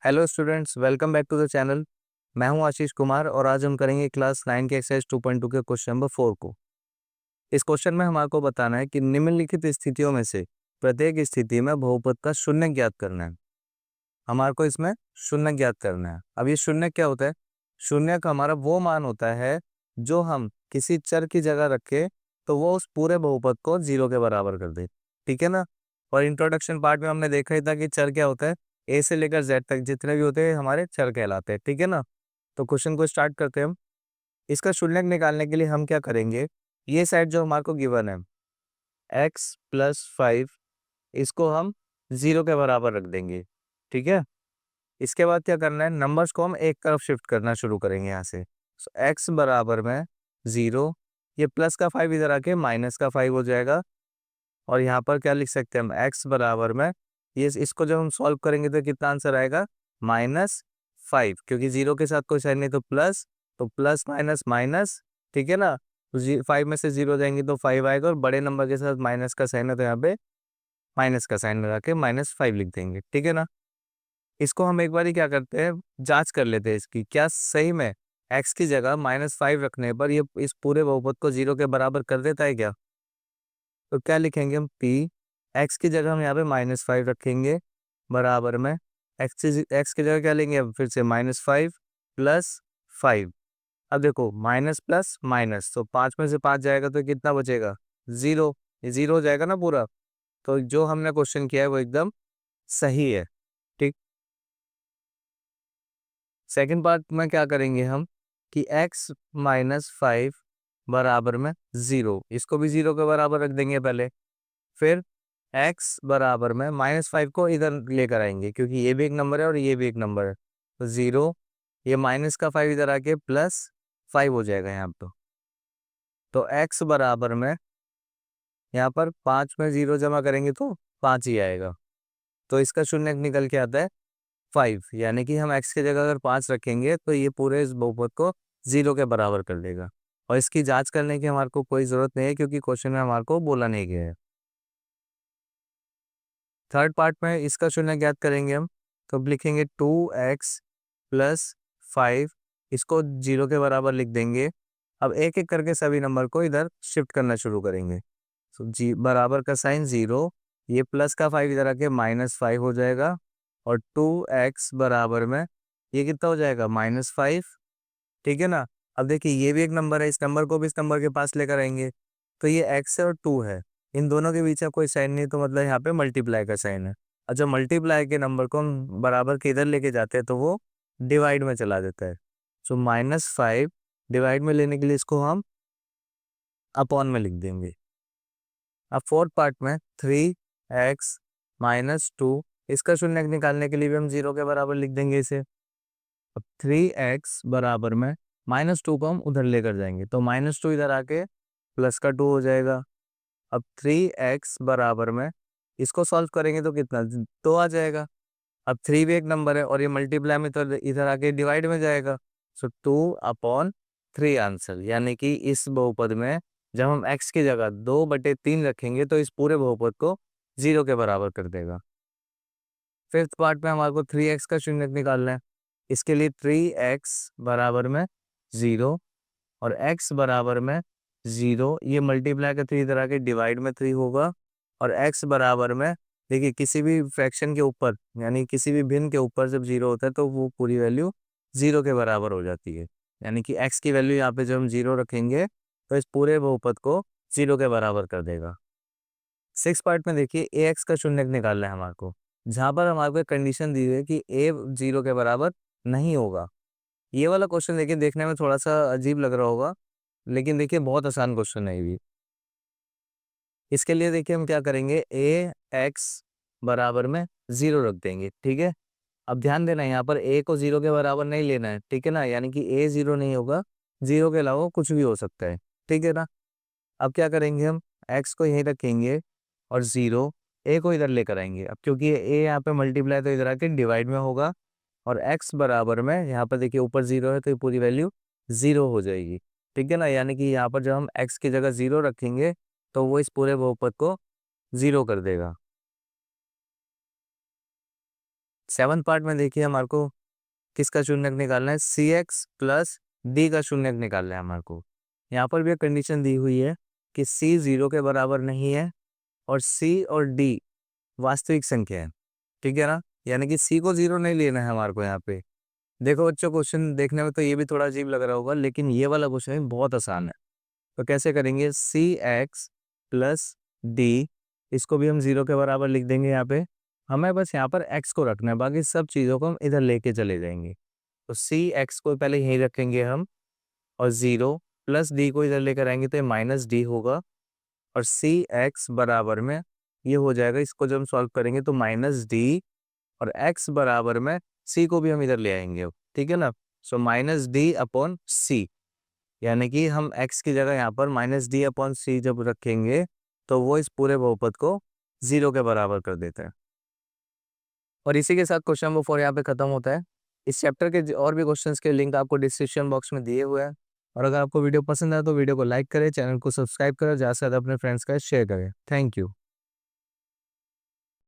Hello students, welcome back to the channel. मैं हूं आशीष कुमार और आज हम करेंगे क्लास 9 के एक्सरसाइज 2.2 के क्वेश्चन नंबर 4 को। इस क्वेश्चन में हमारे बताना है कि निम्नलिखित स्थितियों में से प्रत्येक स्थिति में बहुपद का शून्य ज्ञात करना है। हमारे को इसमें शून्य ज्ञात करना है। अब ये शून्य क्या होता है? शून्य का हमारा वो मान होता है जो हम किसी चर की जगह रखे तो वो उस पूरे बहुपद को 0 के बराबर कर दे। ठीक है ना। और इंट्रोडक्शन पार्ट में हमने देखा ही था कि चर क्या होता है। ए से लेकर जेड तक जितने भी होते हैं हमारे चर कहलाते हैं। ठीक है ना। तो क्वेश्चन को स्टार्ट करते हैं हम। इसका शून्य निकालने के लिए हम क्या करेंगे, ये साइड जो हमारे को गिवन है x+5, इसको हम 0 के बराबर रख देंगे। ठीक है। इसके बाद क्या करना है, नंबर्स को हम एक तरफ शिफ्ट करना शुरू करेंगे यहाँ से। x बराबर में 0, ये प्लस का 5 इधर आके माइनस का 5 हो जाएगा। और यहाँ पर क्या लिख सकते हैं हम, x बराबर में ये इसको जब हम सॉल्व करेंगे तो कितना आंसर आएगा, -5, क्योंकि 0 के साथ कोई साइन नहीं तो प्लस, तो प्लस माइनस माइनस। ठीक है ना। तो 5 में से 0 जाएंगे तो 5 आएगा और बड़े नंबर के साथ माइनस का साइन है तो यहाँ पे माइनस का साइन लगा के -5 लिख देंगे। ठीक है ना। इसको हम एक बार ही क्या करते हैं, जांच कर लेते हैं इसकी, क्या सही में x की जगह -5 रखने पर ये इस पूरे बहुपद को 0 के बराबर कर देता है क्या। तो क्या लिखेंगे हम, p, x की जगह हम यहाँ पे -5 रखेंगे बराबर में x की जगह क्या लेंगे अब फिर से -5 + 5। अब देखो माइनस प्लस माइनस, तो 5 में से 5 जाएगा तो कितना बचेगा, 0। ये 0 हो जाएगा ना पूरा। तो जो हमने क्वेश्चन किया है वो एकदम सही है। ठीक। सेकंड पार्ट में क्या करेंगे हम कि x-5 बराबर में 0, इसको भी 0 के बराबर रख देंगे पहले। फिर x बराबर में -5 को इधर लेकर आएंगे क्योंकि ये भी एक नंबर है और ये भी एक नंबर है। तो 0, ये माइनस का 5 इधर आके +5 हो जाएगा यहाँ पे। तो x बराबर में यहाँ पर 5 में 0 जमा करेंगे तो 5 ही आएगा। तो इसका शून्य निकल के आता है 5, यानी कि हम x की जगह अगर 5 रखेंगे तो ये पूरे इस बहुपद को 0 के बराबर कर देगा। और इसकी जांच करने की हमारे को कोई ज़रूरत नहीं है क्योंकि क्वेश्चन में हमारे को बोला नहीं गया है। थर्ड पार्ट में इसका शून्य ज्ञात करेंगे हम। तो अब लिखेंगे 2x+5, इसको 0 के बराबर लिख देंगे। अब एक एक करके सभी नंबर को इधर शिफ्ट करना शुरू करेंगे। तो जी बराबर का साइन 0, ये प्लस का 5 इधर आके -5 हो जाएगा। और 2x बराबर में ये कितना हो जाएगा, -5। ठीक है ना। अब देखिए ये भी एक नंबर है, इस नंबर को भी इस नंबर के पास लेकर आएंगे। तो ये x है और 2 है, इन दोनों के बीच में कोई साइन नहीं, तो मतलब यहाँ पे मल्टीप्लाई का साइन है। और जब मल्टीप्लाई के नंबर को हम बराबर के इधर लेके जाते हैं तो वो डिवाइड में चला देता है। सो -5 डिवाइड में लेने के लिए इसको हम अपॉन में लिख देंगे। अब फोर्थ पार्ट में 3x-2, इसका शून्य निकालने के लिए भी हम 0 के बराबर लिख देंगे इसे। अब 3x बराबर में -2 को हम उधर लेकर जाएंगे तो -2 इधर आके प्लस का 2 हो जाएगा। अब 3x बराबर में इसको सॉल्व करेंगे तो कितना, 2 आ जाएगा। अब 3 भी एक नंबर है और ये मल्टीप्लाई में तो इधर आके डिवाइड में जाएगा। सो 2/3 आंसर, यानी कि इस बहुपद में जब हम x की जगह 2/3 रखेंगे तो इस पूरे बहुपद को 0 के बराबर कर देगा। फिफ्थ पार्ट में हमारे को 3x का शून्य निकालना है। इसके लिए 3x बराबर में 0 और x बराबर में 0, ये मल्टीप्लाई का 3 इधर आके डिवाइड में 3 होगा। और x बराबर में, देखिए किसी भी फ्रैक्शन के ऊपर यानी किसी भी भिन्न के ऊपर जब 0 होता है तो वो पूरी वैल्यू 0 के बराबर हो जाती है। यानी कि x की वैल्यू यहाँ पे जब हम 0 रखेंगे तो इस पूरे बहुपद को 0 के बराबर कर देगा। सिक्स पार्ट में देखिए ax का शून्य निकालना है हमारे को, जहाँ पर हमारे को कंडीशन दी हुई है कि a 0 के बराबर नहीं होगा। ये वाला क्वेश्चन देखिए देखने में थोड़ा सा अजीब लग रहा होगा, लेकिन देखिए बहुत आसान क्वेश्चन है ये भी। इसके लिए देखिए हम क्या करेंगे, ax बराबर में 0 रख देंगे। ठीक है। अब ध्यान देना यहाँ पर a को 0 के बराबर नहीं लेना है। ठीक है ना। यानी कि a 0 नहीं होगा, 0 के अलावा कुछ भी हो सकता है। ठीक है ना। अब क्या करेंगे हम, x को यहीं रखेंगे और 0 a को इधर लेकर आएंगे। अब क्योंकि a यहाँ पे मल्टीप्लाई तो इधर आके डिवाइड में होगा और x बराबर में यहाँ पर देखिए ऊपर 0 है तो ये पूरी वैल्यू 0 हो जाएगी। ठीक है ना। यानी कि यहाँ पर जब हम x की जगह 0 रखेंगे तो वो इस पूरे बहुपद को 0 कर देगा। 7th पार्ट में देखिए हमारे को किसका शून्यक निकालना है, सी एक्स प्लस डी का शून्यक निकालना है हमारे को। यहाँ पर भी कंडीशन दी हुई है कि सी 0 के बराबर नहीं है और सी और डी वास्तविक संख्या है, ठीक है ना। यानी कि सी को 0 नहीं लेना है हमारे को यहाँ पे। देखो बच्चों, क्वेश्चन देखने में तो ये भी थोड़ा अजीब लग रहा होगा, लेकिन ये वाला क्वेश्चन बहुत आसान है। तो कैसे करेंगे, सी एक्स प्लस डी, इसको भी हम 0 के बराबर लिख देंगे। यहाँ पे हमें बस यहाँ पर x को रखना है, बाकी सब चीज़ों को हम इधर लेके चले जाएंगे। तो सी एक्स को पहले यहीं रखेंगे हम, और 0 प्लस डी को इधर लेकर आएंगे तो ये माइनस डी होगा, और सी एक्स बराबर में ये हो जाएगा। इसको जब हम सॉल्व करेंगे तो माइनस डी, और x बराबर में c को भी हम इधर ले आएंगे अब, ठीक है ना। सो माइनस डी अपॉन सी, यानी कि हम x की जगह यहाँ पर माइनस डी अपॉन सी जब रखेंगे तो वो इस पूरे बहुपद को 0 के बराबर कर देता है। और इसी के साथ क्वेश्चन नंबर 4 यहाँ पे खत्म होता है। इस चैप्टर के और भी क्वेश्चंस के लिंक आपको डिस्क्रिप्शन बॉक्स में दिए हुए हैं। और अगर आपको वीडियो पसंद आए तो वीडियो को लाइक करें, चैनल को सब्सक्राइब करें, ज़्यादा से ज़्यादा अपने फ्रेंड्स का शेयर करें। Thank you.